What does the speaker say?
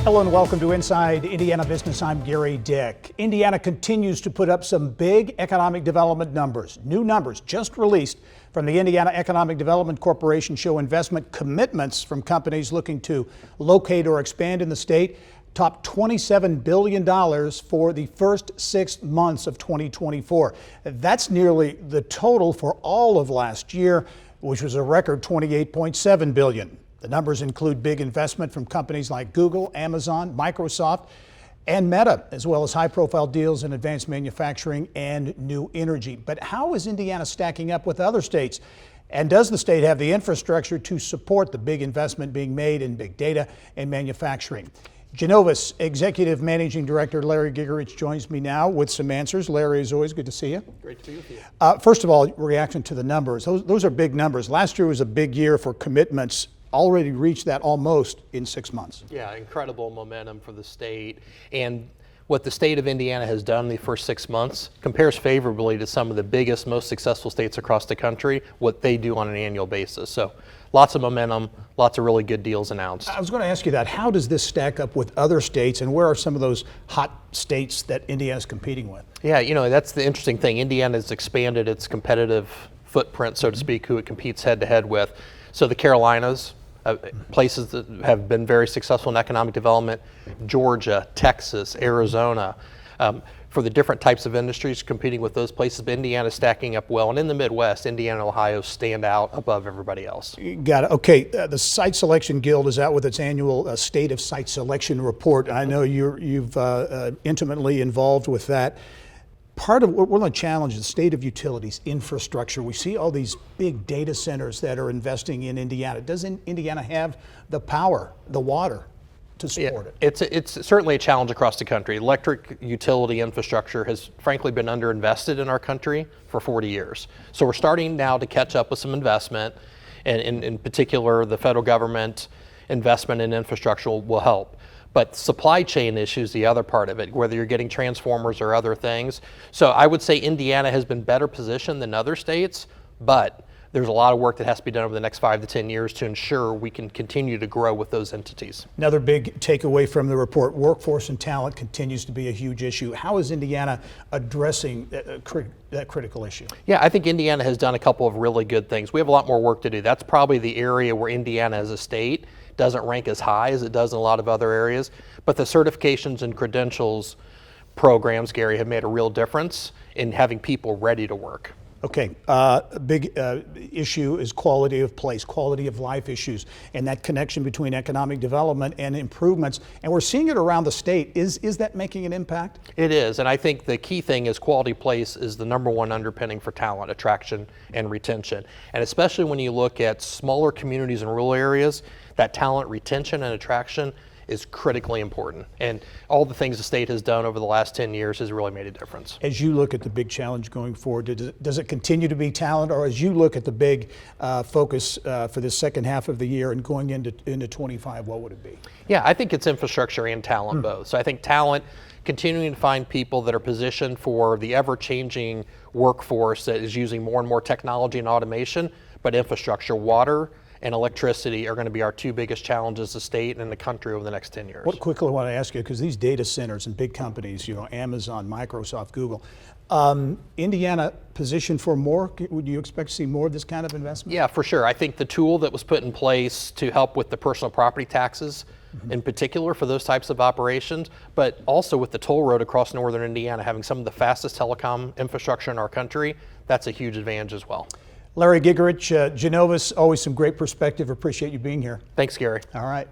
Hello and welcome to Inside Indiana Business. I'm Gerry Dick. Indiana continues to put up some big economic development numbers. New numbers just released from the Indiana Economic Development Corporation show investment commitments from companies looking to locate or expand in the state topped $27 billion for the first 6 months of 2024. That's nearly the total for all of last year, which was a record $28.7 billion. The numbers include big investment from companies like Google, Amazon, Microsoft, and Meta, as well as high-profile deals in advanced manufacturing and new energy. But how is Indiana stacking up with other states? And does the state have the infrastructure to support the big investment being made in big data and manufacturing? Ginovus Executive Managing Director Larry Gigerich joins me now with some answers. Larry, as always, good to see you. Great to be with you. First of all, reaction to the numbers. Those are big numbers. Last year was a big year for commitments. Already reached that almost in 6 months. Yeah, incredible momentum for the state. And what the state of Indiana has done in the first 6 months compares favorably to some of the biggest, most successful states across the country, what they do on an annual basis. So lots of momentum, lots of really good deals announced. I was going to ask you that. How does this stack up with other states, and where are some of those hot states that Indiana is competing with? Yeah, you know, that's the interesting thing. Indiana has expanded its competitive footprint, so to speak, who it competes head to head with. So the Carolinas, places that have been very successful in economic development, Georgia, Texas, Arizona, for the different types of industries competing with those places, but Indiana's stacking up well. And in the Midwest, Indiana and Ohio stand out above everybody else. Got it. Okay, the Site Selection Guild is out with its annual State of Site Selection report. I know you've intimately involved with that. Part of one of the challenges, the state of utilities, infrastructure. We see all these big data centers that are investing in Indiana. Doesn't Indiana have the power, the water to support it? It's certainly a challenge across the country. Electric utility infrastructure has frankly been underinvested in our country for 40 years. So we're starting now to catch up with some investment, and in particular, the federal government investment in infrastructure will help. But supply chain issues, the other part of it, whether you're getting transformers or other things. So I would say Indiana has been better positioned than other states, but there's a lot of work that has to be done over the next 5 to 10 years to ensure we can continue to grow with those entities. Another big takeaway from the report, workforce and talent continues to be a huge issue. How is Indiana addressing that critical issue? Yeah, I think Indiana has done a couple of really good things. We have a lot more work to do. That's probably the area where Indiana as a state doesn't rank as high as it does in a lot of other areas, but the certifications and credentials programs, Gary, have made a real difference in having people ready to work. Okay, a big issue is quality of place, quality of life issues, and that connection between economic development and improvements. And we're seeing it around the state. Is that making an impact? It is, and I think the key thing is quality of place is the #1 underpinning for talent attraction and retention. And especially when you look at smaller communities and rural areas, that talent retention and attraction is critically important. And all the things the state has done over the last 10 years has really made a difference. As you look at the big challenge going forward, does it continue to be talent, or as you look at the big focus for the second half of the year and going into 25, what would it be? Yeah, I think it's infrastructure and talent both. So I think talent, continuing to find people that are positioned for the ever-changing workforce that is using more and more technology and automation, but infrastructure, water, and electricity are going to be our two biggest challenges, the state and the country, over the next 10 years. What quickly I want to ask you, because these data centers and big companies, you know, Amazon, Microsoft, Google, Indiana positioned for more? Would you expect to see more of this kind of investment? Yeah, for sure. I think the tool that was put in place to help with the personal property taxes, in particular for those types of operations, but also with the toll road across northern Indiana having some of the fastest telecom infrastructure in our country, that's a huge advantage as well. Larry Gigerich, Ginovus, always some great perspective. Appreciate you being here. Thanks, Gary. All right.